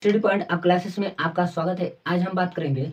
Study point अब classes में आपका स्वागत है। आज हम बात करेंगे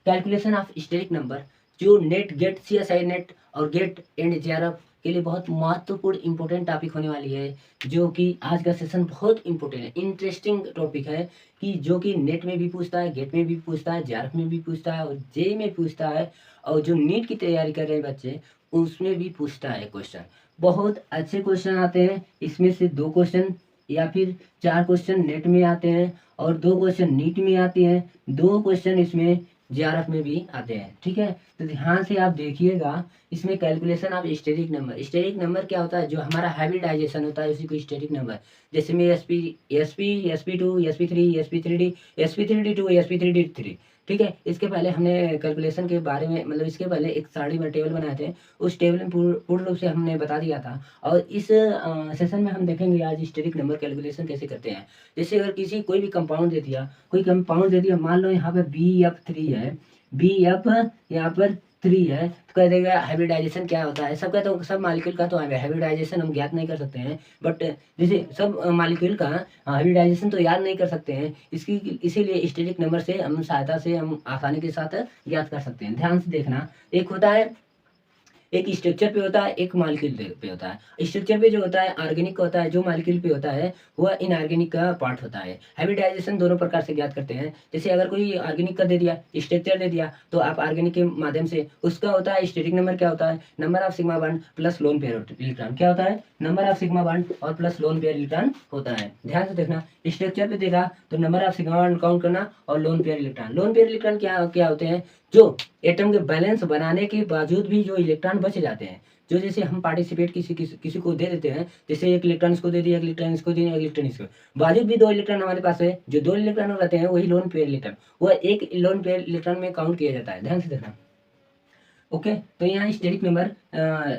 कैलकुलेशन ऑफ स्टेरिक नंबर, जो नेट, गेट, सीएसआई नेट और गेट एंड जेआरएफ के लिए बहुत महत्वपूर्ण इंपॉर्टेंट टॉपिक होने वाली है। जो कि आज का सेशन बहुत इंपॉर्टेंट है, इंटरेस्टिंग टॉपिक है कि जो कि नेट में भी पूछता है, गेट में भी पूछता है, जेआरएफ में भी पूछता है और जेई में पूछता है, और जो नीट की तैयारी कर रहे हैं बच्चे उसमें भी पूछता है क्वेश्चन। बहुत अच्छे क्वेश्चन आते हैं। इसमें से 2 क्वेश्चन या फिर 4 क्वेश्चन नेट में आते हैं और 2 क्वेश्चन नीट में आते हैं, 2 क्वेश्चन इसमें जेआरएफ में भी आते हैं। ठीक है, तो ध्यान से आप देखिएगा। इसमें calculation of steric number, steric number क्या होता है? जो हमारा हाइब्रिडाइजेशन होता है उसी को स्टेरिक नंबर। जैसे में sp2, sp3, sp3d2, sp3d3। ठीक है, इसके पहले हमने कैलकुलेशन के बारे में, मतलब इसके पहले एक सारणी में टेबल बनाए थे, उस टेबल में पूर्ण रूप से हमने बता दिया था। और इस सेशन में हम देखेंगे आज स्टेरिक नंबर कैलकुलेशन कैसे करते हैं। जैसे अगर किसी कोई भी कंपाउंड दे दिया, मान लो यहाँ पे BF3 है, BF यहाँ पर 3 है, तो कह देगा हाइब्रिडाइजेशन क्या होता है। सबका तो सब मॉलिक्यूल का तो हाइब्रिडाइजेशन हम ज्ञात नहीं कर सकते हैं, बट जैसे सब मॉलिक्यूल का हाइब्रिडाइजेशन तो याद नहीं कर सकते हैं। इसकी इसीलिए स्टेरिक नंबर से हम सहायता से हम आसानी के साथ ज्ञात कर सकते हैं। ध्यान से देखना, एक होता है, एक स्ट्रक्चर पे होता है, एक मॉलिक्यूल पे होता है। स्ट्रक्चर पे जो होता है ऑर्गेनिक का होता है, जो मॉलिक्यूल पे होता है वह इनऑर्गेनिक का पार्ट होता है। हाइब्रिडाइजेशन दोनों प्रकार से ज्ञात करते हैं। जैसे अगर कोई ऑर्गेनिक का दे दिया, स्ट्रक्चर दे दिया, तो आप ऑर्गेनिक के माध्यम से उसका होता है स्टेरिक नंबर क्या होता है? Number of sigma bond plus lone pair electron. क्या होता है? नंबर ऑफ सिग्मा बॉन्ड और प्लस लोन पेयर इलेक्ट्रॉन होता है। ध्यान से देखना, स्ट्रक्चर पे देखा तो number of sigma bond count करना और loan pair electron. Loan pair electron क्या क्या होते हैं? जो एटम के बैलेंस बनाने के बावजूद भी जो इलेक्ट्रॉन बच जाते हैं, जो जैसे हम पार्टिसिपेट किसी को दे देते हैं, जैसे एक इलेक्ट्रॉन इसको दे दिया, एक इलेक्ट्रॉन इसको दिया, एक इलेक्ट्रॉन इसको, बावजूद भी 2 इलेक्ट्रॉन हमारे पास है। जो 2 इलेक्ट्रॉन रहते हैं वही लोन पेयर इलेक्ट्रॉन, वह एक लोन पेयर इलेक्ट्रॉन में काउंट किया जाता है। ध्यान से देखना। ओके, तो यहाँ steric number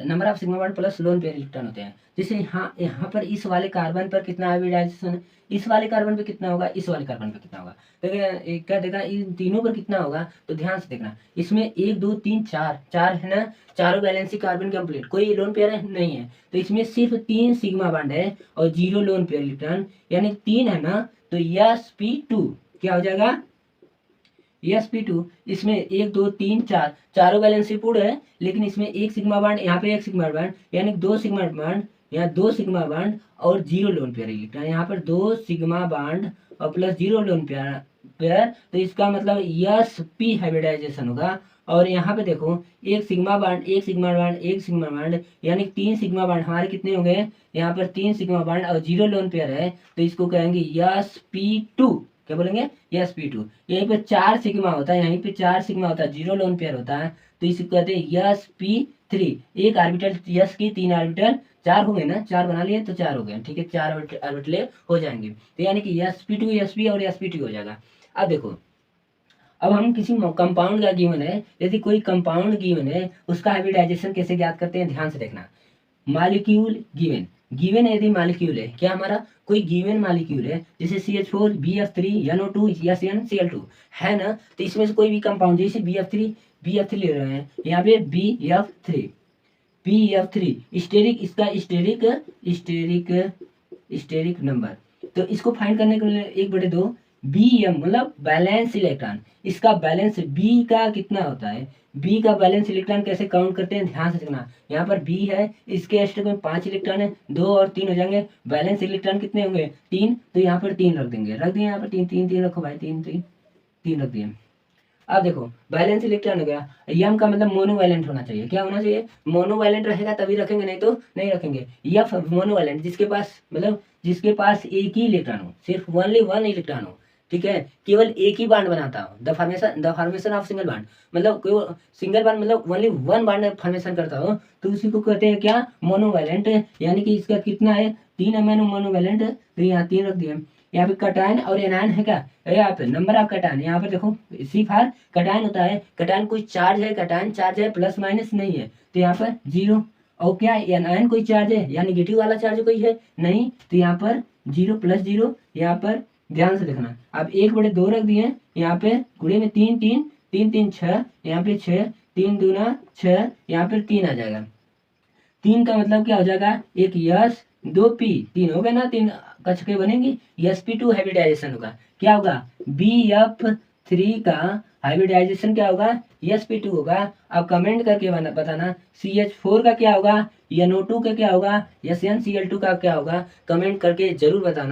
number of sigma bond plus lone pair electron होते हैं। जैसे यहाँ पर इस वाले कार्बन पर कितना हाइब्रिडाइजेशन है, इस वाले कार्बन पे कितना होगा, इस वाले कार्बन पे कितना होगा, तो क्या देखा इन तीनों पर कितना होगा। तो ध्यान से देखना, इसमें 1 2 3 4 है ना, चारों वैलेंसी कार्बन कंप्लीट, कोई लोन पेयर नहीं है। तो इसमें सिर्फ 3 सिग्मा बॉन्ड है और 0 लोन पेयर इलेक्ट्रॉन, यानी 3 है ना, तो sp2 क्या हो जाएगा? sp2। इसमें 1 2 3 4 चारों वैलेंसी पूर्ण है, लेकिन इसमें एक सिग्मा बॉन्ड, यहाँ पे एक सिग्मा बॉन्ड, यानी 2 सिग्मा बॉन्ड, यहाँ 2 सिग्मा बॉन्ड और 0 लोन पेयर इलेक्ट्रॉन। यहाँ पर 2 सिग्मा बॉन्ड और प्लस 0 लोन पेयर, तो इसका मतलब sp हाइब्रिडाइजेशन होगा। और यहाँ पे देखो, एक सिग्मा बॉन्ड, एक सिग्मा बॉन्ड, एक सिग्मा बॉन्ड, यानी 3 सिग्मा बॉन्ड हमारे कितने हो गए? यहाँ पर 3 सिग्मा बॉन्ड और 0 लोन पेयर है, तो इसको कहेंगे sp2। क्या बोलेंगे? sp2। यहीं पे 4 सिग्मा होता है, यहीं पे 4 सिग्मा होता है, 0 लोन पेयर होता है, तो इसको कहते हैं sp3। एक ऑर्बिटल s की 3 ऑर्बिटल, 4 हो गए ना, 4 बना लिए तो 4 हो गए। ठीक है, 4 ऑर्बिटल हो जाएंगे, तो यानी कि sp2 sp और sp2 हो जाएगा। अब देखो, अब हम किसी कंपाउंड का गिवन है, यदि कोई कंपाउंड गिवन है, उसका हाइब्रिडाइजेशन कैसे ज्ञात करते हैं? ध्यान से देखना। मॉलिक्यूल गिवन, गिवन यदि मॉलिक्यूल है, क्या हमारा कोई गिवन मॉलिक्यूल है, जैसे CH4 BF3 NO2 SnCl2 है ना, तो इसमें से कोई भी कंपाउंड, जैसे BF3 ले रहे हैं, यहाँ पे BF3 स्टेरिक, इसका स्टेरिक नंबर, तो इसको फाइंड करने के लिए 1/2 Bm, मतलब बैलेंस इलेक्ट्रॉन, इसका बैलेंस B का कितना होता है, B का बैलेंस इलेक्ट्रॉन कैसे काउंट करते हैं? ध्यान से देखना, यहाँ पर B है, इसके एस्टेक में 5 इलेक्ट्रॉन है, 2 और 3 हो जाएंगे, बैलेंस इलेक्ट्रॉन कितने होंगे? 3, तो यहाँ पर 3 रख देंगे, रख दिए यहाँ पर 3 3 3 रखो भाई, 3 3 3 रख दिए। अब देखो, बैलेंस इलेक्ट्रॉन हो गया, यम का मतलब मोनोवैलेंट होना चाहिए। क्या होना चाहिए? मोनोवैलेंट रहेगा तभी रखेंगे, नहीं तो नहीं रखेंगे। यफ मोनोवैलेंट, जिसके पास मतलब जिसके पास एक ही इलेक्ट्रॉन हो, सिर्फ ओनली 1 इलेक्ट्रॉन हो। ठीक है, केवल एक ही बांड बनाता हो, the formation of single bond, मतलब कोई सिंगल बांड, मतलब ओनली 1 बांड फॉर्मेशन करता हो, तो उसी को कहते हैं क्या? मोनोवैलेंट। यानी कि इसका कितना है? 3 अमीनो मोनोवैलेंट, तो यहाँ 3 रख दिए। यहाँ पे कटायन और एनायन है क्या? यहाँ पे नंबर ऑफ कटायन, यहाँ पे देखो सिर्फ हर कटायन होता है, कटायन कोई चार्ज है, कटायन चार्ज है, प्लस माइनस नहीं है, तो यहाँ पर 0। और क्या एनायन कोई चार्ज है या निगेटिव वाला चार्ज कोई है? नहीं, तो यहाँ पर 0 प्लस 0, यहाँ पर ध्यान से देखना। अब 1/2 रख दिए, यहाँ पे गुणे में 3 3 3 3 6, यहाँ पे 6, 3 दूना 6, यहाँ पे 3 आ जाएगा। 3 का मतलब क्या हो जाएगा? एक यस, 2p, 3 हो गए ना, 3 कक्षकें बनेंगी, sp2 हाइब्रिडाइजेशन होगा, क्या होगा, bf3 का हाइब्रिडाइजेशन क्या होगा, sp2 होगा। अब कमेंट करके बताना CH4 का क्या होगा, NO2 का क्या होगा, SnCl2 का क्या होगा, कमेंट करके जरूर बताना।